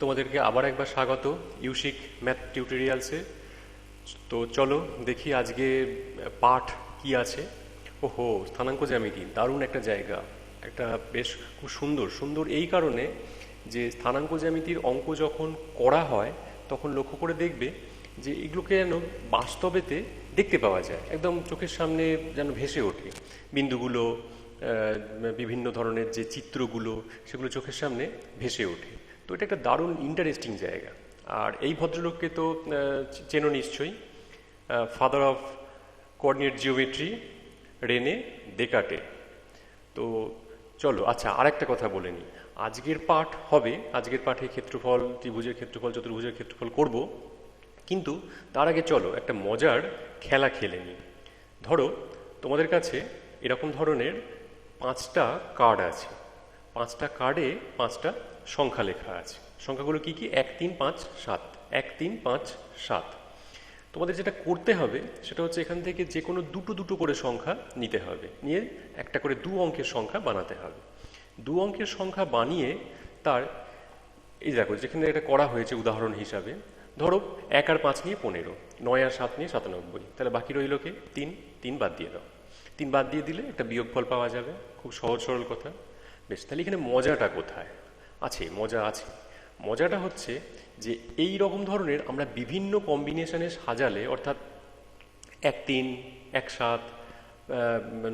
তোমাদেরকে আবার একবার স্বাগত ইউশিক ম্যাথ টিউটোরিয়ালসে। তো চলো দেখি আজকে পাঠ কি আছে। ওহো, স্থানাঙ্ক জ্যামিতি দারুণ একটা জায়গা, একটা বেশ খুব সুন্দর সুন্দর এই কারণে যে স্থানাঙ্ক জ্যামিতির অঙ্ক যখন করা হয় তখন লক্ষ্য করে দেখবে যে এগুলোকে যেন বাস্তবেতে দেখতে পাওয়া যায়, একদম চোখের সামনে যেন ভেসে ওঠে বিন্দুগুলো, বিভিন্ন ধরনের যে চিত্রগুলো সেগুলো চোখের সামনে ভেসে ওঠে। তো এটা একটা দারুণ ইন্টারেস্টিং জায়গা। আর এই ভদ্রলোককে তো চেনো নিশ্চয়ই, father of coordinate geometry, Rene Descartes. তো চলো, আচ্ছা আর একটা কথা বলে নিই। আজকের পাঠ হবে, আজকের পাঠে ক্ষেত্রফল, ত্রিভুজের ক্ষেত্রফল, চতুর্ভুজের ক্ষেত্রফল করব, কিন্তু তার আগে চলো একটা মজার খেলা খেলে নিই। ধরো তোমাদের কাছে এরকম ধরনের 5টা কার্ড আছে, 5টা কার্ডে 5টা সংখ্যা লেখা আছে। সংখ্যাগুলো কি কি? 1 3 5 7, 1 3 5 7। তোমাদের যেটা করতে হবে সেটা হচ্ছে এখান থেকে যে কোনো দুটো দুটো করে সংখ্যা নিতে হবে, নিয়ে একটা করে 2 অঙ্কের সংখ্যা বানাতে হবে। 2 অঙ্কের সংখ্যা বানিয়ে তার, এই দেখো যেখানে এটা করা হয়েছে উদাহরণ হিসাবে, ধরো 1 আর 5 নিয়ে 15, 9 আর 7 নিয়ে 97, তাহলে বাকি রইল কে? 3। 3 বাদ দিয়ে দাও, 3 বাদ দিয়ে দিলে একটা বিয়োগফল পাওয়া যাবে। খুব সহজ সরল কথা। বেশ, তাহলে এখানে মজাটা কোথায় আছে? মজা আছে। মজাটা হচ্ছে যে এই রকম ধরনের আমরা বিভিন্ন কম্বিনেশনে সাজালে, অর্থাৎ 1 3 1 7,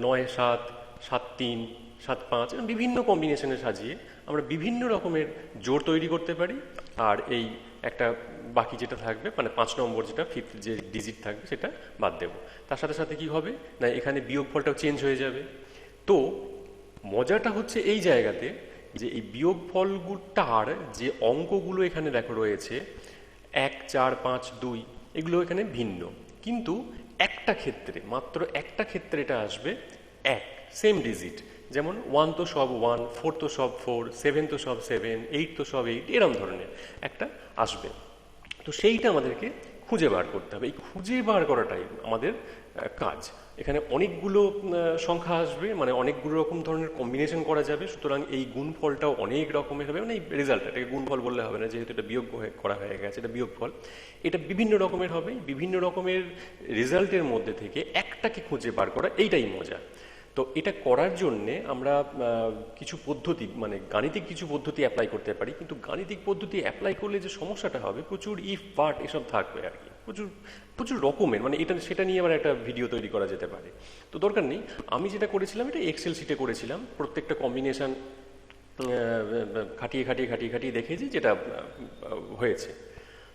9 7, 7 3, 7 5, বিভিন্ন কম্বিনেশনে সাজিয়ে আমরা বিভিন্ন রকমের জোড় তৈরি করতে পারি। আর এই একটা বাকি যেটা থাকবে, মানে 5 নম্বর যেটা ফিফথ যে ডিজিট থাকবে সেটা বাদ দেব। তার সাথে সাথে কি হবে না, এখানে বিয়োগফলটাও চেঞ্জ হয়ে যাবে। তো মজাটা হচ্ছে এই জায়গাতে যে এই বিয়োগফলটার যে অঙ্কগুলো এখানে দেখো রয়েছে 1 4 5 2, এগুলো এখানে ভিন্ন, কিন্তু একটা ক্ষেত্রে, মাত্র একটা ক্ষেত্রে এটা আসবে এক, সেম ডিজিট। যেমন 1 তো সব 1, 4 তো সব 4, 7 তো সব 7, 8 তো সব 8, এরম ধরনের একটা আসবে। তো সেইটা আমাদেরকে খুঁজে বার করতে হবে। এই খুঁজে বার করাটাই আমাদের কাজ। এখানে অনেকগুলো সংখ্যা আসবে, মানে অনেকগুলো রকম ধরনের কম্বিনেশন করা যাবে, সুতরাং এই গুণফলটাও অনেক রকমের হবে। মানে এই রেজাল্ট, এটাকে গুণফল বললে হবে না, যেহেতু এটা বিয়োগ করা হয়ে গেছে, এটা বিয়োগফল। এটা বিভিন্ন রকমের হবে, বিভিন্ন রকমের রেজাল্টের মধ্যে থেকে একটাকে খুঁজে বার করা, এইটাই মজা। তো এটা করার জন্যে আমরা কিছু পদ্ধতি, মানে গাণিতিক কিছু পদ্ধতি অ্যাপ্লাই করতে পারি, কিন্তু গাণিতিক পদ্ধতি অ্যাপ্লাই করলে যে সমস্যাটা হবে, প্রচুর ইফ বাট এসব থাকবে আর কি, প্রচুর প্রচুর রকমের, মানে এটা সেটা নিয়ে আবার একটা ভিডিও তৈরি করা যেতে পারে। তো দরকার নেই। আমি যেটা করেছিলাম এটা এক্সেল শিটে করেছিলাম, প্রত্যেকটা কম্বিনেশন খাটিয়ে খাটিয়ে খাটিয়ে খাটিয়ে দেখেছি যেটা হয়েছে।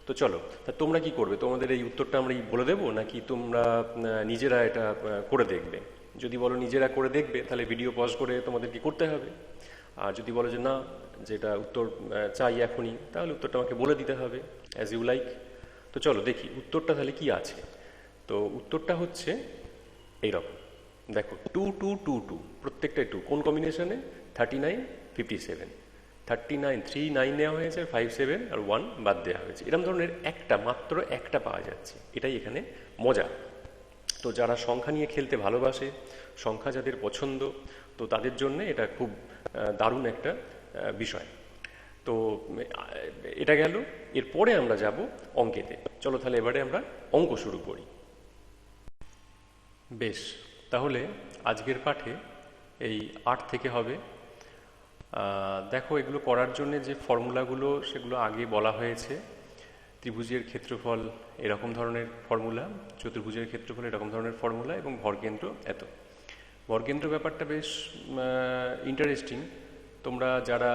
তো চলো, তা তোমরা কি করবে? তোমাদের এই উত্তরটা আমরা বলে দেবো, নাকি তোমরা নিজেরা এটা করে দেখবে? যদি বলো নিজেরা করে দেখবে, তাহলে ভিডিও পজ করে তোমাদেরকে করতে হবে। আর যদি বলো যে না, যেটা উত্তর চাই এখনই, তাহলে উত্তরটা আমাকে বলে দিতে হবে, অ্যাজ ইউ লাইক। তো চলো দেখি উত্তরটা তাহলে কি আছে। তো উত্তরটা হচ্ছে এইরকম, দেখো 2 2 2 2, প্রত্যেকটাই 2। কোন কম্বিনেশনে? 39 57, 39 3 9 নেওয়া হয়েছে, 5 7 আর 1 বাদ দেওয়া হয়েছে। এরকম ধরনের একটা, মাত্র একটা পাওয়া যাচ্ছে, এটাই এখানে মজা। তো যারা সংখ্যা নিয়ে খেলতে ভালোবাসে, সংখ্যা যাদের পছন্দ, তো তাদের জন্য এটা খুব দারুণ একটা বিষয়। তো এটা গেল। এরপরে আমরা যাব অঙ্কেতে। চলো তাহলে এবারে আমরা অঙ্ক শুরু করি। বেশ, তাহলে আজকের পাঠে এই 8 থেকে হবে। দেখো এগুলো করার জন্য যে ফর্মুলাগুলো সেগুলো আগে বলা হয়েছে। ত্রিভুজের ক্ষেত্রফল এরকম ধরনের ফর্মুলা, চতুর্ভুজের ক্ষেত্রফল এরকম ধরনের ফর্মুলা, এবং ভরকেন্দ্র এত। ভরকেন্দ্র ব্যাপারটা বেশ ইন্টারেস্টিং। তোমরা যারা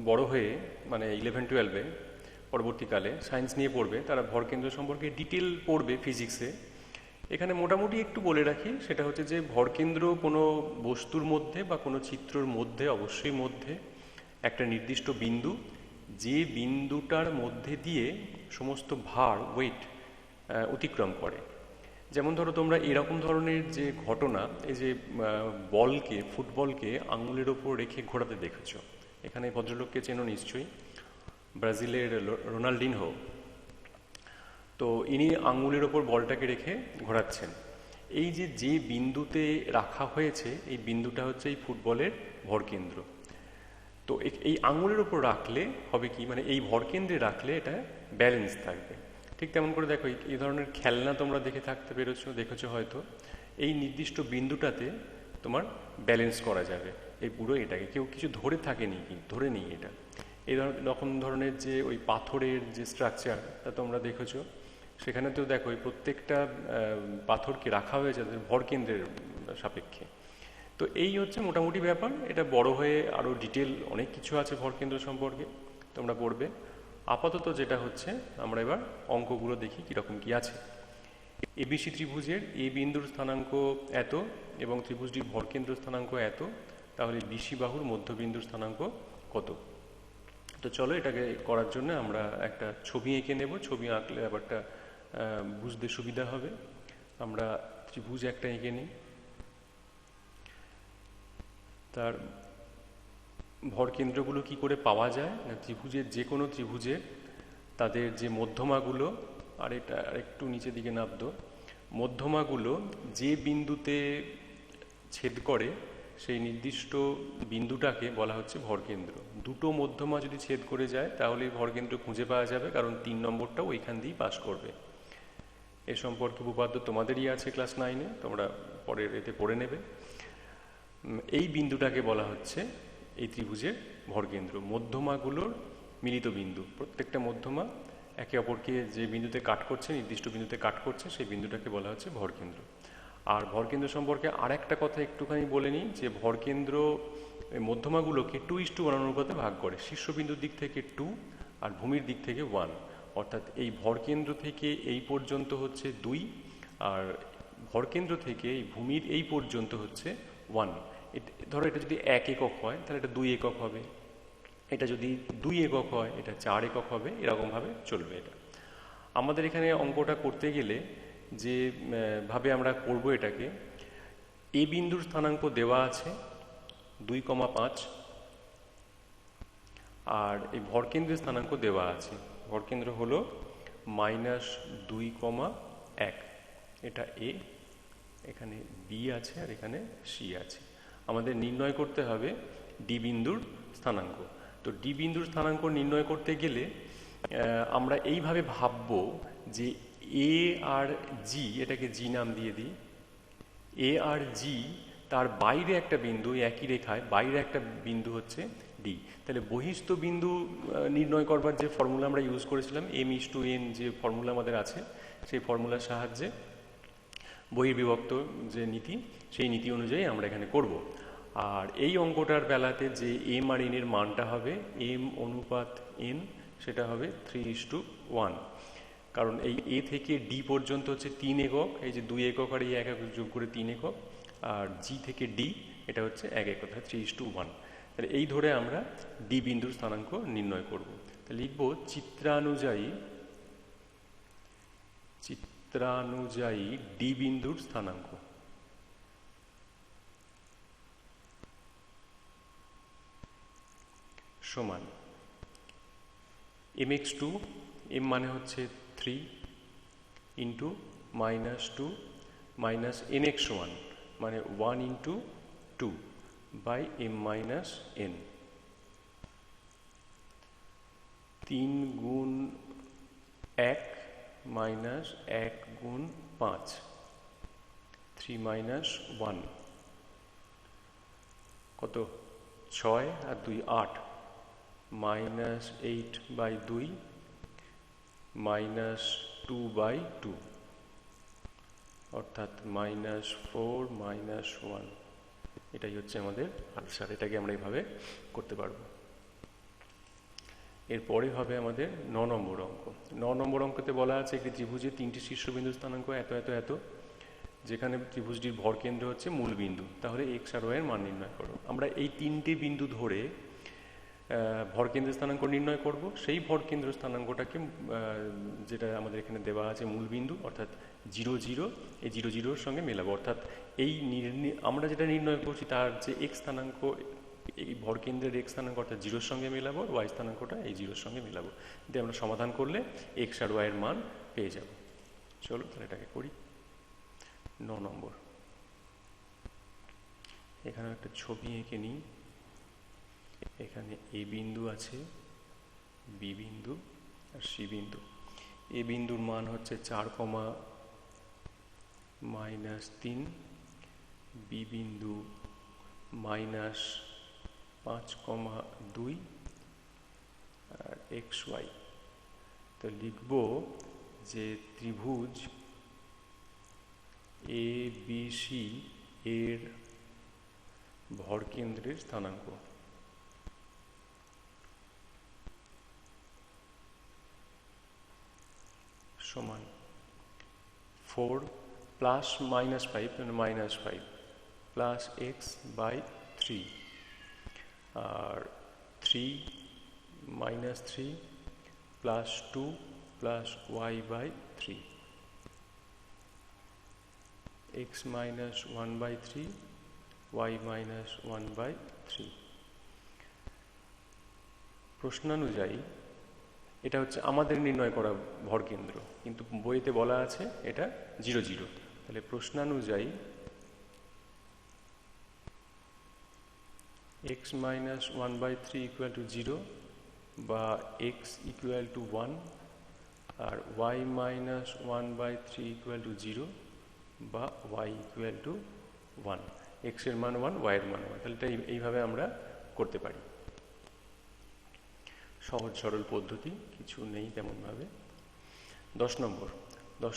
বড় হয়ে, মানে 11-12-এ পরবর্তীকালে সায়েন্স নিয়ে পড়বে, তারা ভরকেন্দ্র সম্পর্কে ডিটেল পড়বে ফিজিক্সে। এখানে মোটামুটি একটু বলে রাখি, সেটা হচ্ছে যে ভরকেন্দ্র কোনো বস্তুর মধ্যে বা কোনো চিত্রর মধ্যে, অবশ্যই মধ্যে একটা নির্দিষ্ট বিন্দু, যে বিন্দুটার মধ্যে দিয়ে সমস্ত ভার, ওয়েট অতিক্রম করে। যেমন ধরো তোমরা এরকম ধরনের যে ঘটনা, এই যে বলকে, ফুটবলকে আঙুলের ওপর রেখে ঘোরাতে দেখেছো। এখানে ভদ্রলোককে চেনো নিশ্চয়ই, ব্রাজিলের রোনাল্ডিনহো। তো ইনি আঙুলের ওপর বলটাকে রেখে ঘোরাচ্ছেন। এই যে যে বিন্দুতে রাখা হয়েছে, এই বিন্দুটা হচ্ছে এই ফুটবলের ভরকেন্দ্র। তো তো এই আঙুলের উপর রাখলে হবে কি, মানে এই ভরকেন্দ্রে রাখলে এটা ব্যালেন্স থাকবে। ঠিক তেমন করে দেখো, এই ধরনের খেলনা তোমরা দেখেছো হয়তো, এই নির্দিষ্ট বিন্দুটাতে তোমার ব্যালেন্স করা যাবে এই পুরো এটাকে, কেউ কিছু ধরে থাকেনি, কি ধরে নেই এটা। এই রকম ধরনের যে ওই পাথরের যে স্ট্রাকচার তা তোমরা দেখেছো, সেখানে তো দেখো এই প্রত্যেকটা পাথরকে রাখা হয়েছে তাদের ভরকেন্দ্রের সাপেক্ষে। তো এই হচ্ছে মোটামুটি ব্যাপার। এটা বড় হয়ে আরও ডিটেল অনেক কিছু আছে ভরকেন্দ্র সম্পর্কে, তোমরা পড়বে। আপাতত যেটা হচ্ছে, আমরা এবার অঙ্কগুলো দেখি কীরকম কী আছে। এবিসি ত্রিভুজের এ বিন্দুর স্থানাঙ্ক এত এবং ত্রিভুজটির ভরকেন্দ্র স্থানাঙ্ক এত, তাহলে বিসি বাহুর মধ্যবিন্দুর স্থানাঙ্ক কত? তো চলো এটাকে করার জন্য আমরা একটা ছবি এঁকে নেব। ছবি আঁকলে ব্যাপারটা বুঝতে সুবিধা হবে। আমরা ত্রিভুজ একটা এঁকে নিই। তার ভরকেন্দ্রগুলো কি করে পাওয়া যায় না, ত্রিভুজের যে কোনো ত্রিভুজের তাদের যে মধ্যমাগুলো, আর এটা আরেকটু নিচের দিকে নামতো, মধ্যমাগুলো যে বিন্দুতে ছেদ করে সেই নির্দিষ্ট বিন্দুটাকে বলা হচ্ছে ভরকেন্দ্র। দুটো মধ্যমা যদি ছেদ করে যায় তাহলে ভরকেন্দ্র খুঁজে পাওয়া যাবে, কারণ 3 নম্বরটাও ওইখান দিয়েই পাস করবে। এ সম্পর্কে উপপাদ্য তোমাদেরই আছে ক্লাস 9-এ, তোমরা পরের এতে পড়ে নেবে। এই বিন্দুটাকে বলা হচ্ছে এই ত্রিভুজের ভরকেন্দ্র। মধ্যমাগুলোর মিলিত বিন্দু, প্রত্যেকটা মধ্যমা একে অপরকে যে বিন্দুতে কাট করছে, নির্দিষ্ট বিন্দুতে কাট করছে, সেই বিন্দুটাকে বলা হচ্ছে ভরকেন্দ্র। আর ভরকেন্দ্র সম্পর্কে আর একটা কথা একটুখানি বলে নিই, যে ভরকেন্দ্র মধ্যমাগুলোকে 2:1 অনুপাতে ভাগ করে। শীর্ষবিন্দুর দিক থেকে 2 আর ভূমির দিক থেকে 1, অর্থাৎ এই ভরকেন্দ্র থেকে এই পর্যন্ত হচ্ছে 2, আর ভরকেন্দ্র থেকে এই ভূমির এই পর্যন্ত হচ্ছে 1। ধরো এটা যদি 1 একক হয় তাহলে এটা 2 একক হবে, এটা যদি 2 একক হয় এটা 4 একক হবে, এরকমভাবে চলবে এটা। আমাদের এখানে অঙ্কটা করতে গেলে যে ভাবে আমরা করব এটাকে, এ বিন্দুর স্থানাঙ্ক দেওয়া আছে 2,5, আর এই ভরকেন্দ্রের স্থানাঙ্ক দেওয়া আছে, ভরকেন্দ্র হলো -2,1। এটা এ, এখানে বি আছে আর এখানে সি আছে। আমাদের নির্ণয় করতে হবে ডি বিন্দুর স্থানাঙ্ক। তো ডি বিন্দুর স্থানাঙ্ক নির্ণয় করতে গেলে আমরা এইভাবে ভাববো যে এ আর জি, এটাকে জি নাম দিয়ে দিই, এ আর জি তার বাইরে একটা বিন্দু, একই রেখায় বাইরে একটা বিন্দু হচ্ছে ডি। তাহলে বহিস্থ বিন্দু নির্ণয় করবার যে ফর্মুলা আমরা ইউজ করেছিলাম, m:n যে ফর্মুলা আমাদের আছে, সেই ফর্মুলার সাহায্যে বহির্বিভক্ত যে নীতি, সেই নীতি অনুযায়ী আমরা এখানে করব। আর এই অঙ্কটার বেলাতে যে এম আর এন এর মানটা হবে, m অনুপাত n, সেটা হবে 3:1। কারণ এই এ থেকে ডি পর্যন্ত হচ্ছে 3 একক, এই যে 2 একক আর এই 1 একক যোগ করে 3 একক, আর জি থেকে ডি এটা হচ্ছে 1 একক, 3:1। তাহলে এই ধরে আমরা ডি বিন্দুর স্থানাঙ্ক নির্ণয় করব। তাহলে লিখব চিত্রানুযায়ী ডি বিন্দুর স্থানাঙ্ক সমান mx2, m মানে হচ্ছে 3, ইন্টু -2 মাইনাস nx1 মানে 1 into 2 by m minus n। 3 গুণ 1 মাইনাস 1 গুণ 5, 3 মাইনাস 1 কত, 6 আর 2 8, -8/2 -2/2, অর্থাৎ -4 -1। এটাই হচ্ছে আমাদের আনসার। এটাকে আমরা এইভাবে করতে পারবো। এরপরে হবে আমাদের 9 নম্বর অঙ্ক। 9 নম্বর অঙ্কতে বলা আছে একটি ত্রিভুজের 3টি শীর্ষবিন্দুর স্থানাঙ্ক এত এত এত, যেখানে ত্রিভুজটির ভরকেন্দ্র হচ্ছে মূল বিন্দু। তাহলে এক্স আর ওয়াই এর মান নির্ণয় করো। আমরা এই 3টে বিন্দু ধরে ভরকেন্দ্র স্থানাঙ্ক নির্ণয় করব। সেই ভরকেন্দ্র স্থানাঙ্কটাকে যেটা আমাদের এখানে দেওয়া আছে মূল বিন্দু, অর্থাৎ 0 0, এই 0 0 এর সঙ্গে মেলাবো। অর্থাৎ এই আমরা যেটা নির্ণয় করছি তার যে এক্স স্থানাঙ্ক, এই ভরকেন্দ্রের এক্স স্থানাঙ্ক অর্থাৎ 0 সঙ্গে মেলাবো, আর ওয়াই স্থানাঙ্কটা এই 0 সঙ্গে মেলাবো, দিয়ে আমরা সমাধান করলে এক্স আর ওয়াই এর মান পেয়ে যাব। চলো তাহলে এটাকে করি। 9 নম্বর, এখানে একটা ছবি এঁকে নিই। এখানে এ বিন্দু আছে, বি বিন্দু আর সি বিন্দু। এ বিন্দুর মান হচ্ছে 4,-3, বি বিন্দু -5,2 আর XY। তো লিখব যে ত্রিভুজ ABC এর ভরকেন্দ্রের স্থানাঙ্ক সমান 4 + -5 মানে -5 প্লাস x/3 আর 3 - 3 plus 2 plus y/3, x - 1/3 y - 1/3। প্রশ্নানুযায়ী এটা হচ্ছে আমাদের নির্ণয় করা ভরকেন্দ্র, কিন্তু বইতে বলা আছে এটা 0, 0। তাহলে প্রশ্নানুযায়ী x - 1/3 = 0 বা x = 1 আর y - 1/3 = 0 বা y = 1। x এর মান 1, y এর মান 1। তাহলে এটা এইভাবে আমরা করতে পারি। সহজ সরল পদ্ধতি, কিছু নেই তেমনভাবে। 10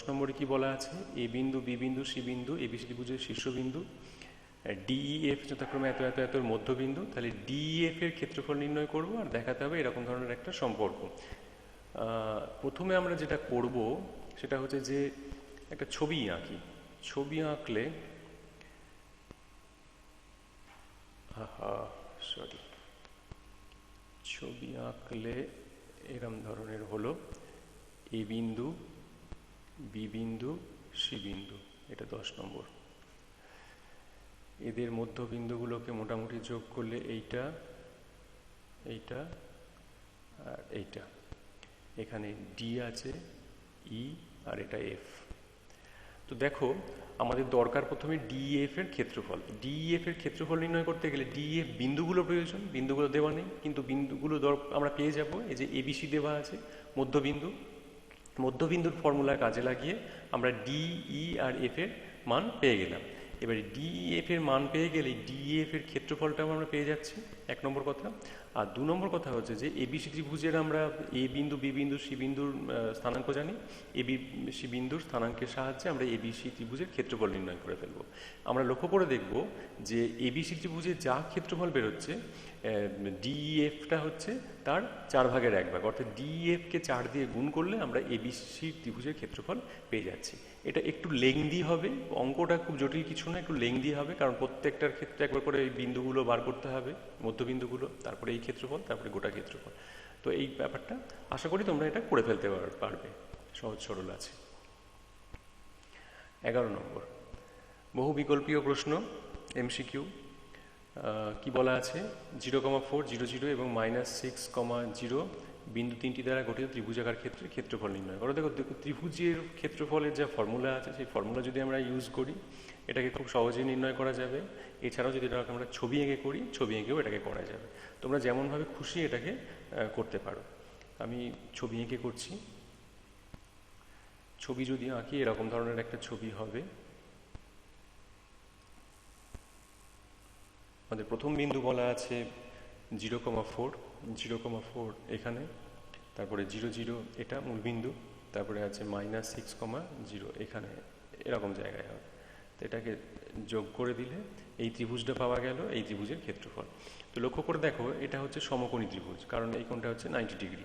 নম্বরে কি বলা আছে? এ বিন্দু, বি বিন্দু, সি বিন্দু এবিসি ত্রিভুজের শীর্ষবিন্দু, DEF যথাক্রমে এত এত এত মধ্যবিন্দু। তাহলে DEF এর ক্ষেত্রফল নির্ণয় করব আর দেখাতে হবে এরকম ধরনের একটা সম্পর্ক। প্রথমে আমরা যেটা করব সেটা হচ্ছে যে একটা ছবি আঁকি। ছবি আঁকলে ছবি আঁকলে এরম ধরনের হলো এ বিন্দু, বি বিন্দু, সি বিন্দু। এটা 10 নম্বর। এদের মধ্যবিন্দুগুলোকে মোটামুটি যোগ করলে এইটা, এইটা আর এইটা। এখানে ডি আছে, ই আর এটা এফ। তো দেখো আমাদের দরকার প্রথমে ডিএফ এর ক্ষেত্রফল। ডিএফ এর ক্ষেত্রফল নির্ণয় করতে গেলে ডিএফ বিন্দুগুলো প্রয়োজন, বিন্দুগুলো দেওয়া নেই, কিন্তু বিন্দুগুলো আমরা পেয়ে যাব। এই যে এবিসি দেওয়া আছে মধ্যবিন্দু, মধ্যবিন্দুর ফর্মুলা কাজে লাগিয়ে আমরা ডিই আর এফ এর মান পেয়ে গেলাম। এবারে ডিএফ এর মান পেয়ে গেলে ডিএফ এর ক্ষেত্রফলটাও আমরা পেয়ে যাচ্ছি, 1 নম্বর কথা। আর 2 নম্বর কথা হচ্ছে যে এবিসি ত্রিভুজের আমরা এ বিন্দু, বি বিন্দু, সি বিন্দুর স্থানাঙ্ক জানি। এবিসি বিন্দুর স্থানাঙ্কের সাহায্যে আমরা এবিসি ত্রিভুজের ক্ষেত্রফল নির্ণয় করে ফেলব। আমরা লক্ষ্য করে দেখব যে এবিসি ত্রিভুজের যা ক্ষেত্রফল বেরোচ্ছে, ডিএফটা হচ্ছে তার 4/1 অর্থাৎ ডিএফকে 4 দিয়ে গুণ করলে আমরা এবিসি ত্রিভুজের ক্ষেত্রফল পেয়ে যাচ্ছি। এটা একটু লেংদি হবে, অঙ্কটা খুব জটিল কিছু না, একটু লেংদি হবে, কারণ প্রত্যেকটার ক্ষেত্রে একবার করে এই বিন্দুগুলো বার করতে হবে, মধ্যবিন্দুগুলো, তারপরে এই ক্ষেত্রফল, তারপরে গোটা ক্ষেত্রফল। তো এই ব্যাপারটা আশা করি তোমরা এটা করে ফেলতে পারবে, সহজ সরল আছে। 11 নম্বর বহু বিকল্পীয় প্রশ্ন, এমসিকিউ। কি বলা আছে? 0,4, 0, 0 এবং -6,0 বিন্দু 3টি দ্বারা গঠিত ত্রিভুজাকার ক্ষেত্রে ক্ষেত্রফল নির্ণয় করো। দেখো ত্রিভুজের ক্ষেত্রফলের যা ফর্মুলা আছে সেই ফর্মুলা যদি আমরা ইউজ করি এটাকে খুব সহজেই নির্ণয় করা যাবে। এছাড়াও যদি এটাকে আমরা ছবি এঁকে করি, ছবি এঁকেও এটাকে করা যাবে। তোমরা যেমনভাবে খুশি এটাকে করতে পারো। আমি ছবি এঁকে করছি। ছবি যদি আঁকি এরকম ধরনের একটা ছবি হবে। আমাদের প্রথম বিন্দু বলা আছে 0,4, 0,4 এখানে, তারপরে 0, 0 এটা মূল বিন্দু, তারপরে আছে -6,0 এখানে, এরকম জায়গায় হবে। তো এটাকে যোগ করে দিলে এই ত্রিভুজটা পাওয়া গেল, এই ত্রিভুজের ক্ষেত্রফল। তো লক্ষ্য করে দেখো এটা হচ্ছে সমকোণী ত্রিভুজ, কারণ এই কোণটা হচ্ছে 90 ডিগ্রি।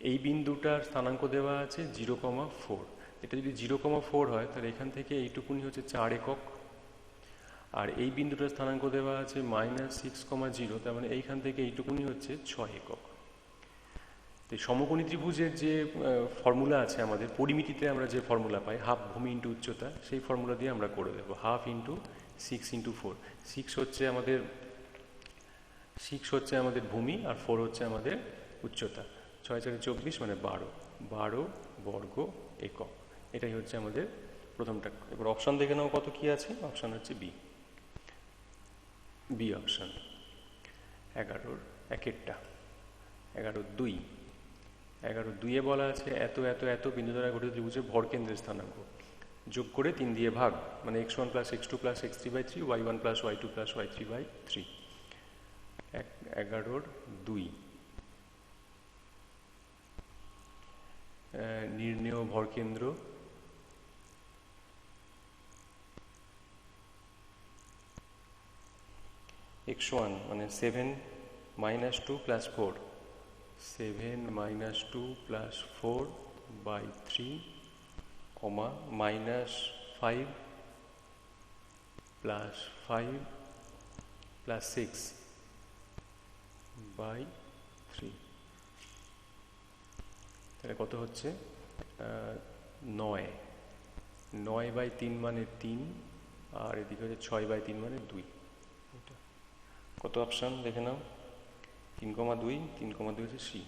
এই বিন্দুটার স্থানাঙ্ক দেওয়া আছে 0,4। এটা যদি 0,4 হয় তাহলে এখান থেকে এইটুকুনি হচ্ছে 4 একক, আর এই বিন্দুটার স্থানাঙ্ক দেওয়া আছে -6,0, তার মানে এইখান থেকে এইটুকুনি হচ্ছে 6 একক। তো সমকোণী ত্রিভুজের যে ফর্মুলা আছে আমাদের পরিমিতিতে, আমরা যে ফর্মুলা পাই হাফ ভূমি ইন্টু উচ্চতা, সেই ফর্মুলা দিয়ে আমরা করে দেবো। 1/2 × 6 × 4। 6 হচ্ছে আমাদের ভূমি আর 4 হচ্ছে আমাদের উচ্চতা। 6 × 4 = 24 মানে 12 বর্গ একক। এটাই হচ্ছে আমাদের প্রথমটা। এবার অপশান দেখে নাও কত কি আছে। অপশান হচ্ছে বি অপশান। 11 একেরটা। 11-2। 11-2-এ বলা আছে এত এত এত বিন্দু দ্বারা গঠিত ত্রিভুজের ভরকেন্দ্রের স্থানাঙ্ক যোগ করে 3 দিয়ে ভাগ, মানে x1 plus x2 plus x3/3, y1 plus y2 plus y3/3। 11-2। নির্ণেয় ভরকেন্দ্র x1 মানে 7 minus 2 plus 4, 7 minus 2 plus 4/3, minus 5 plus 5 plus 6/3। তাহলে কত হচ্ছে? 9। 9/3 মানে 3, আর এদিকে হচ্ছে 6/3 মানে 2। কত অপশান দেখে নাও? 3,2, 3,2 হচ্ছে সি।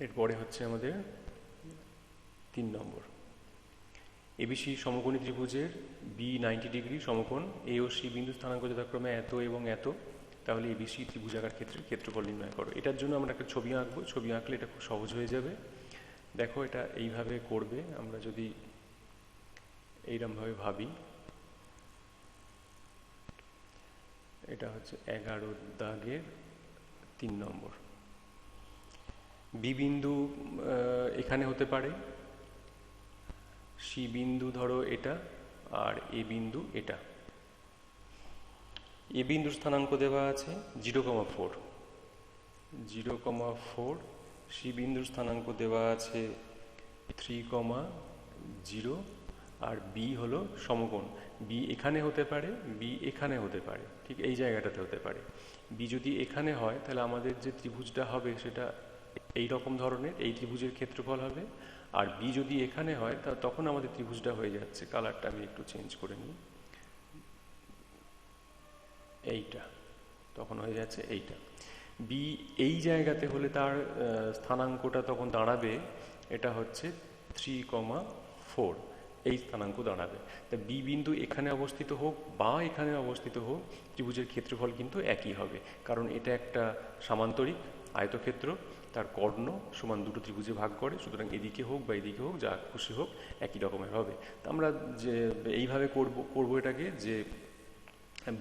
এরপরে হচ্ছে আমাদের 3 নম্বর। এবিসি সমকোণী ত্রিভুজের বি 90 ডিগ্রি সমকোণ এ ও সি বিন্দু স্থানাঙ্ক যথাক্রমে এত এবং এত, তাহলে এবিসি ত্রিভুজাকার ক্ষেত্রের ক্ষেত্রফল নির্ণয় করো। এটার জন্য আমরা একটা ছবি আঁকবো। ছবি আঁকলে এটা খুব সহজ হয়ে যাবে। দেখো, এটা এইভাবে করবে। আমরা যদি এইরকমভাবে ভাবি, এটা হচ্ছে 11 দাগের 3 নম্বর। বি বিন্দু এখানে হতে পারে, সি বিন্দু ধরো এটা, আর এ বিন্দু এটা। এ বিন্দুর স্থানাঙ্ক দেওয়া আছে 0,4, 0,4। সি বিন্দুর স্থানাঙ্ক দেওয়া আছে 3,0, আর বি হলো সমকোণ। বি এখানে হতে পারে, বি এখানে হতে পারে, ঠিক এই জায়গাটাতে হতে পারে। বি যদি এখানে হয় তাহলে আমাদের যে ত্রিভুজটা হবে সেটা এই রকম ধরনের, এই ত্রিভুজের ক্ষেত্রফল হবে। আর বি যদি এখানে হয় তা তখন আমাদের ত্রিভুজটা হয়ে যাচ্ছে, কালারটা আমি একটু চেঞ্জ করে নিই, এইটা তখন হয়ে যাচ্ছে এইটা। বি এই জায়গাতে হলে তার স্থানাঙ্কটা তখন দাঁড়াবে, এটা হচ্ছে 3,4, এই স্থানাঙ্ক দাঁড়াবে। তা বি বিন্দু এখানে অবস্থিত হোক বা এখানে অবস্থিত হোক, ত্রিভুজের ক্ষেত্রফল কিন্তু একই হবে, কারণ এটা একটা সামান্তরিক আয়তক্ষেত্র, তার কর্ণ সমান দুটো ত্রিভুজে ভাগ করে, সুতরাং এদিকে হোক বা এদিকে হোক, যা খুশি হোক একই রকমের হবে। তা আমরা যে এইভাবে করব এটাকে, যে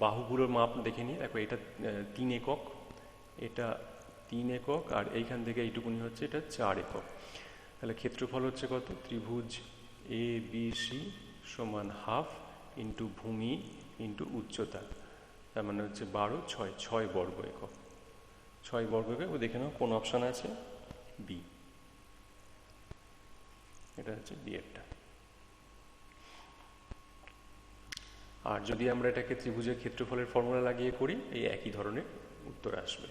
বাহুগুলোর মাপ দেখে নিই। দেখো, এটা 3 একক, এটা 3 একক, আর এইখান থেকে এইটুকুনি হচ্ছে এটা 4 একক। তাহলে ক্ষেত্রফল হচ্ছে কত? ত্রিভুজ এ বি সি সমান হাফ ইন্টু ভূমি ইন্টু উচ্চতা, তার মানে হচ্ছে 12, 6, 6 বর্গ একক। 6 বর্গ একক। ও দেখে নাও কোন অপশান আছে? বি। এটা হচ্ছে বি এরটা। আর যদি আমরা এটাকে ত্রিভুজের ক্ষেত্রফলের ফর্মুলা লাগিয়ে করি, এই একই ধরনের উত্তর আসবে।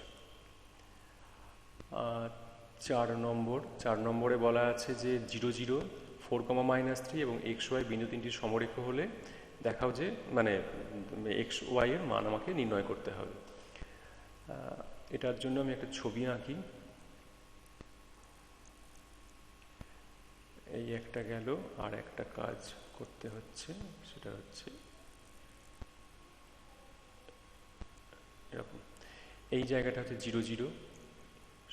4 নম্বর। 4 নম্বরে বলা আছে যে 0, 0, 4,-3 এবং XY বিন্দু তিনটির সমরেখ হলে দেখাও যে, মানে XY এর মান আমাকে নির্ণয় করতে হবে। এটার জন্য আমি একটা ছবি আঁকি। এই একটা গেল, আর একটা কাজ করতে হচ্ছে, সেটা হচ্ছে এরকম। এই জায়গাটা হচ্ছে 0, 0,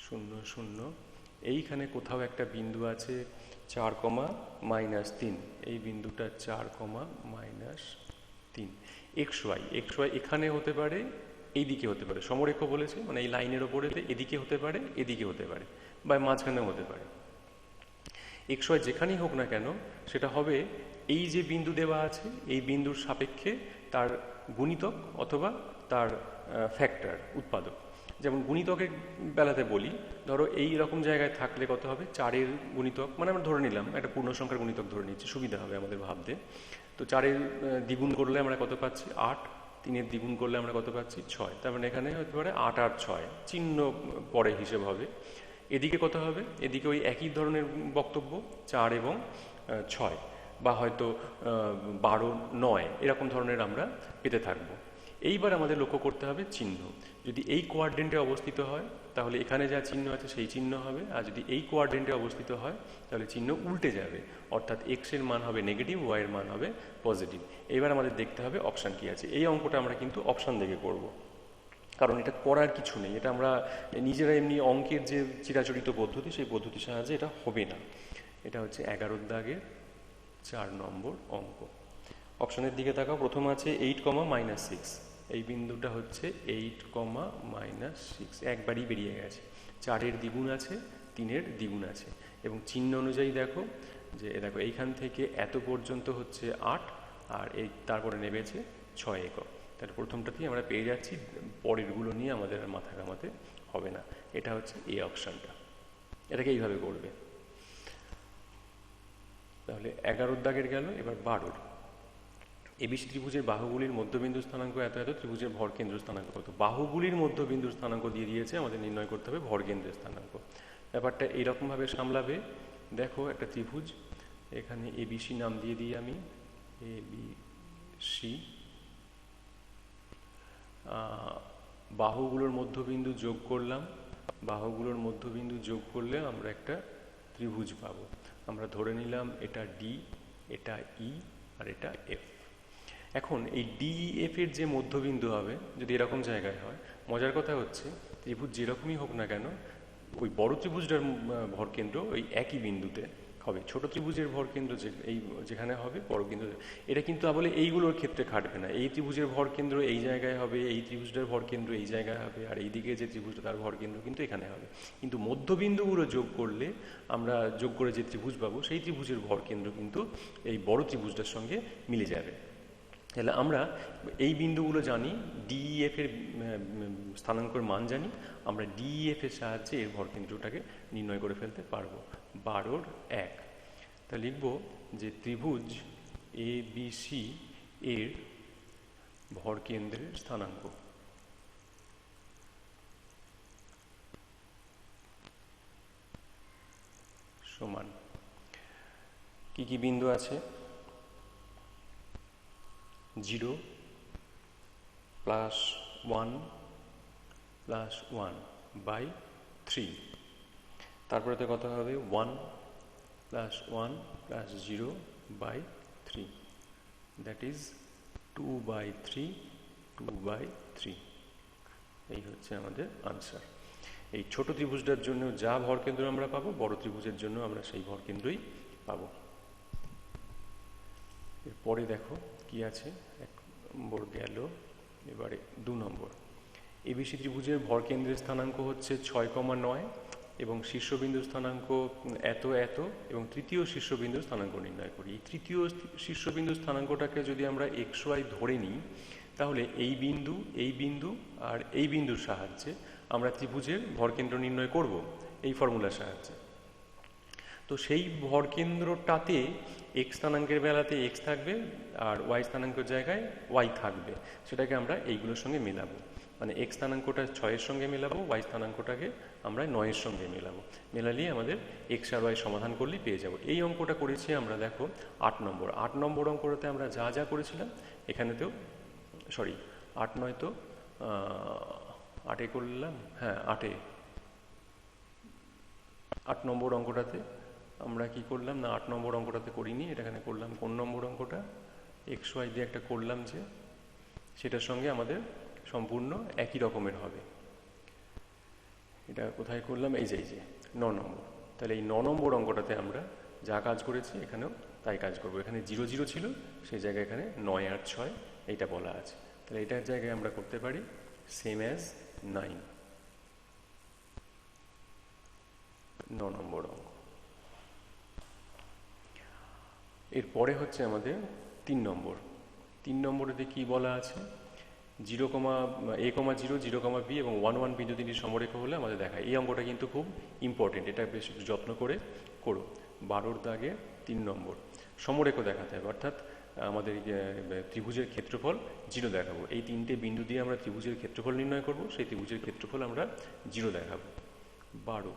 0, 0। এইখানে কোথাও একটা বিন্দু আছে 4,-3, এই বিন্দুটা 4,-3। XY এখানে হতে পারে, এই দিকে হতে পারে, সমরেখ বলেছে, মানে এই লাইনের ওপরে এদিকে হতে পারে, এদিকে হতে পারে, বা মাঝখানেও হতে পারে। XY যেখানেই হোক না কেন, সেটা হবে এই যে বিন্দু দেওয়া আছে, এই বিন্দুর সাপেক্ষে তার গুণিতক অথবা তার ফ্যাক্টর, উৎপাদক। যেমন গুণিতকের বেলাতে বলি, ধরো এই রকম জায়গায় থাকলে কত হবে? 4-এর গুণিতক, মানে আমরা ধরে নিলাম একটা পূর্ণ সংখ্যার গুণিতক ধরে নিচ্ছি, সুবিধা হবে আমাদের ভাবতে। তো 4-এর দ্বিগুণ করলে আমরা কত পাচ্ছি? 8। 3-এর দ্বিগুণ করলে আমরা কত পাচ্ছি? 6। তার মানে এখানে হতে পারে 8 আর 6, চিহ্ন পরে হিসেব হবে। এদিকে কত হবে? এদিকে ওই একই ধরনের বক্তব্য, 4 এবং 6, বা হয়তো 12, 9, এরকম ধরনের আমরা পেতে থাকবো। এইবার আমাদের লক্ষ্য করতে হবে চিহ্ন। যদি এই কোয়াড্রেন্টে অবস্থিত হয় তাহলে এখানে যা চিহ্ন আছে সেই চিহ্ন হবে, আর যদি এই কোয়াড্রেন্টে অবস্থিত হয় তাহলে চিহ্ন উল্টে যাবে, অর্থাৎ এক্স এর মান হবে নেগেটিভ, ওয়াই এর মান হবে পজিটিভ। এইবার আমাদের দেখতে হবে অপশান কী আছে। এই অঙ্কটা আমরা কিন্তু অপশান দেখে করব, কারণ এটা করার কিছু নেই, এটা আমরা নিজেরা এমনি অঙ্কের যে চিরাচরিত পদ্ধতি সেই পদ্ধতির সাহায্যে এটা হবে না। এটা হচ্ছে 11 দাগের 4 নম্বর অঙ্ক। অপশনের দিকে তাকাও, প্রথম আছে 8, -6। এই বিন্দুটা হচ্ছে 8, একবারই বেরিয়ে গেছে। 4-এর দ্বিগুণ আছে, 3-এর দ্বিগুণ আছে, এবং চিহ্ন অনুযায়ী দেখো যে দেখো এইখান থেকে এত পর্যন্ত হচ্ছে 8, আর এই তারপরে নেমেছে 6 একক। তাহলে প্রথমটাতেই আমরা পেয়ে যাচ্ছি, পরেরগুলো নিয়ে আমাদের আর মাথা ঘামাতে হবে না। এটা হচ্ছে এই অপশানটা, এটাকে এইভাবে করবে। তাহলে 11 দাগের গেল, এবার 12। এবিসি ত্রিভুজের বাহুগুলির মধ্যবিন্দু স্থানাঙ্ক এত এত, ত্রিভুজের ভরকেন্দ্র স্থানাঙ্ক কত? বাহুগুলির মধ্যবিন্দুর স্থানাঙ্ক দিয়ে দিয়েছে, আমাদের নির্ণয় করতে হবে ভরকেন্দ্রের স্থানাঙ্ক। ব্যাপারটা এইরকমভাবে সামলাবে। দেখো একটা ত্রিভুজ, এখানে এবিসি নাম দিয়ে দিই আমি, এবিসি। বাহুগুলোর মধ্যবিন্দু যোগ করলাম, বাহুগুলোর মধ্যবিন্দু যোগ করলে আমরা একটা ত্রিভুজ পাবো। আমরা ধরে নিলাম এটা ডি, এটা ই, আর এটা এফ। এখন এই ডিএফ এর যে মধ্যবিন্দু হবে যদি এরকম জায়গায় হয়, মজার কথা হচ্ছে ত্রিভুজ যেরকমই হোক না কেন, ওই বড় ত্রিভুজটার ভরকেন্দ্র ওই একই বিন্দুতে হবে। ছোট ত্রিভুজের ভরকেন্দ্র যেখানে হবে বড় কেন্দ্র, এটা কিন্তু বলে এইগুলোর ক্ষেত্রে খাটবে না। এই ত্রিভুজের ভরকেন্দ্র এই জায়গায় হবে, এই ত্রিভুজটার ভরকেন্দ্র এই জায়গায় হবে, আর এইদিকে যে ত্রিভুজটা তার ভরকেন্দ্র কিন্তু এখানে হবে। কিন্তু মধ্যবিন্দুগুলো যোগ করলে আমরা যোগ করে যে ত্রিভুজ পাবো সেই ত্রিভুজের ভরকেন্দ্র কিন্তু এই বড় ত্রিভুজটার সঙ্গে মিলে যাবে। তাহলে আমরা এই বিন্দুগুলো জানি, ডিইএফ এর স্থানাঙ্কের মান জানি, আমরা ডিইএফ এর সাহায্যে এর ভরকেন্দ্রটাকে নির্ণয় করে ফেলতে পারবো। 12-1। তা লিখব যে ত্রিভুজ এ বি সি এর ভরকেন্দ্রের স্থানাঙ্ক সমান কি কি বিন্দু আছে? 0, +1, +1/3। তারপরে কত হবে? 1 + 1 + 0/3, দ্যাট ইজ 2/3, 2/3। এই হচ্ছে আমাদের আনসার। এই ছোট ত্রিভুজটার জন্য যা ভরকেন্দ্র আমরা পাবো, বড় ত্রিভুজের জন্য আমরা সেই ভরকেন্দ্রই পাবো। এরপরে দেখো কি আছে, 1 নম্বর গেল, এবারে 2 নম্বর। এবিসি ত্রিভুজের ভরকেন্দ্রের স্থানাঙ্ক হচ্ছে 6,9 এবং শীর্ষবিন্দুর স্থানাঙ্ক এত এত, এবং তৃতীয় শীর্ষবিন্দুর স্থানাঙ্ক নির্ণয় করি। এই তৃতীয় শীর্ষবিন্দুর স্থানাঙ্কটাকে যদি আমরা xy ধরে নিই, তাহলে এই বিন্দু আর এই বিন্দুর সাহায্যে আমরা ত্রিভুজের ভরকেন্দ্র নির্ণয় করব এই ফর্মুলার সাহায্যে। তো সেই ভরকেন্দ্রটাতে এক্স স্থানাঙ্কের বেলাতে এক্স থাকবে, আর ওয়াই স্থানাঙ্কের জায়গায় ওয়াই থাকবে। সেটাকে আমরা এইগুলোর সঙ্গে মেলাবো, মানে এক্স স্থানাঙ্কটা 6-এর সঙ্গে মেলাবো, ওয়াই স্থানাঙ্কটাকে আমরা 9-এর সঙ্গে মেলাবো। মেলালেই আমাদের এক্স আর ওয়াই সমাধান করলেই পেয়ে যাব। এই অঙ্কটা করেছি আমরা, দেখো 8 নম্বর। 8 নম্বর অঙ্কটাতে আমরা যা যা করেছিলাম এখানেতেও, 8 নয় তো 8-এ করলাম, হ্যাঁ 8 নম্বর অঙ্কটাতে আমরা কি করলাম না, 8 নম্বর অঙ্কটাতে করিনি, এটা এখানে করলাম। কোন নম্বর অঙ্কটা? এক্স ওয়াই দিয়ে একটা করলাম, যে সেটার সঙ্গে আমাদের সম্পূর্ণ একই রকমের হবে। এটা কোথায় করলাম? এই যে 9 নম্বর। তাহলে এই 9 নম্বর অঙ্কটাতে আমরা যা কাজ করেছি এখানেও তাই কাজ করব। এখানে 0 0 ছিল, সেই জায়গায় এখানে 9 আর 6 এইটা বলা আছে। তাহলে এটার জায়গায় আমরা করতে পারি সেম অ্যাজ 9। 9 নম্বর অঙ্ক। এরপরে হচ্ছে আমাদের 3 নম্বর। 3 নম্বরেতে কি বলা আছে? 0, a,0, 0, b এবং 1 1 বিন্দু তিনটি সমরেখা হলে আমাদের দেখায়। এই অঙ্কটা কিন্তু খুব ইম্পর্টেন্ট, এটা বেশ যত্ন করে করো। 12 দাগে 3 নম্বর, সমরেখ দেখাতে হবে, অর্থাৎ আমাদের ত্রিভুজের ক্ষেত্রফল 0 দেখাবো। এই 3টে বিন্দু দিয়ে আমরা ত্রিভুজের ক্ষেত্রফল নির্ণয় করব, সেই ত্রিভুজের ক্ষেত্রফল আমরা 0 দেখাবো। 12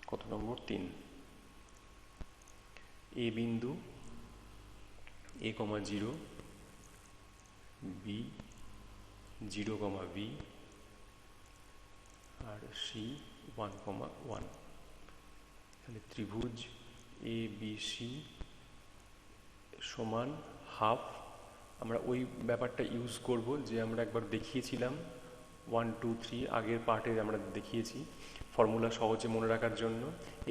কত নম্বর? 3। এ বিন্দু a, 0 বি, 0, বি, আর সি 1, 1। তাহলে ত্রিভুজ এ বি সি সমান হাফ। আমরা ওই ব্যাপারটা ইউজ করব যে আমরা একবার দেখিয়েছিলাম 1, 2, 3 আগের পার্টে আমরা দেখিয়েছি। ফর্মুলা সহজে মনে রাখার জন্য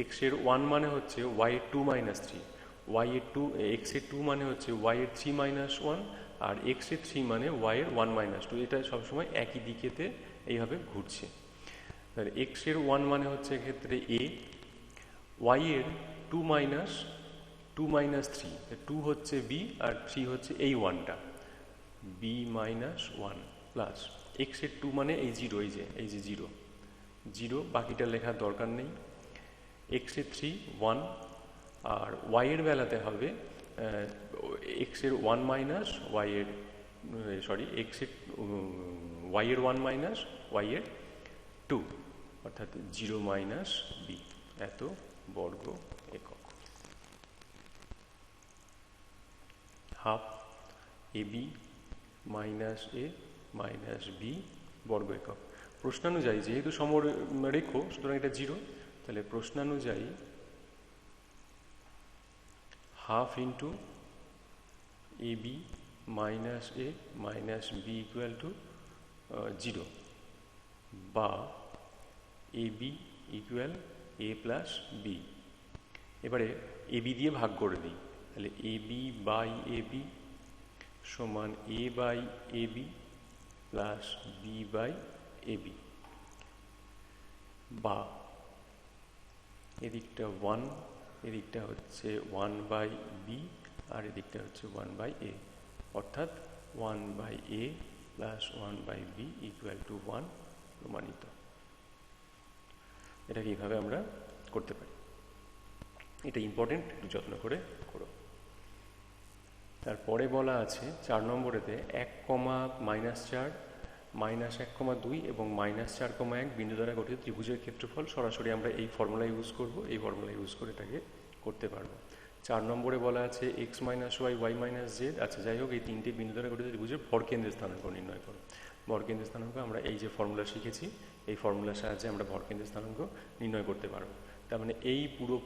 এক্সের 1 মানে হচ্ছে ওয়াই এর 2 মাইনাস 3, এক্সের 2 মানে হচ্ছে ওয়াই এর 3 মাইনাস 1, আর এক্সের 3 মানে ওয়াই এর 1 মাইনাস 2। এটা সবসময় একই দিকেতে এইভাবে ঘুরছে। তাহলে এক্সের 1 মানে হচ্ছে এক্ষেত্রে এ, ওয়াই এর 2 মাইনাস 3, 2 হচ্ছে বি আর 3 হচ্ছে এই 1টা, বি মাইনাস 1 প্লাস এক্সের 2 মানে এই 0, এই যে 0, বাকিটা লেখার দরকার নেই। এক্সের 3 1, আর ওয়াই এর বেলাতে হবে এক্সের 1 মাইনাস ওয়াই এর এক্সের ওয়াই এর 1 মাইনাস ওয়াই এর 2, অর্থাৎ 0 মাইনাস বি, এত বর্গ একক। Half A B minus A minus B বর্গ একক। প্রশ্নানুযায়ী যেহেতু সমরেখ সুতরাং এটা 0, তাহলে প্রশ্নানুযায়ী half into A B minus A minus B equal to 0, বা A B equal A plus B. এবারে এ বি দিয়ে ভাগ করে দিই, তাহলে A B by A B সমান A by A B plus B by A B, বা এদিকটা 1, এদিকটা হচ্ছে 1 বাই বি আর এদিকটা হচ্ছে 1 বাই এ, অর্থাৎ 1 by A plus 1 by B equal to 1 প্রমাণিত। এটাকে এইভাবে আমরা করতে পারি। এটা ইম্পর্টেন্ট, একটু যত্ন করে করো। তারপরে বলা আছে 4 নম্বরেতে 1, -4, -1,2 এবং -4,1 বিন্দু দ্বারা গঠিত ত্রিভুজের ক্ষেত্রফল। সরাসরি আমরা এই ফর্মুলা ইউজ করব, এই ফর্মুলা ইউজ করে এটাকে করতে পারবো। 4 নম্বরে বলা আছে x minus Y, Y minus Z. আচ্ছা, যাই হোক, এই তিনটে বিন্দু দ্বারা গঠিত ত্রিভুজের ভরকেন্দ্রের স্থানাঙ্ক নির্ণয় করো। ভরকেন্দ্রের স্থানাঙ্ক আমরা এই যে ফর্মুলা শিখেছি, এই ফর্মুলার সাহায্যে আমরা ভরকেন্দ্রের স্থানাঙ্ক নির্ণয় করতে পারবো। তার মানে এই পুরো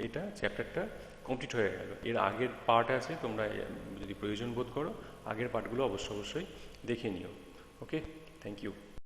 এটা চ্যাপ্টারটা কমপ্লিট হয়ে গেল। এর আগের পার্ট আছে, তোমরা যদি প্রয়োজন বোধ করো আগের পার্টগুলো অবশ্যই দেখে নিও। ওকে, থ্যাংক ইউ।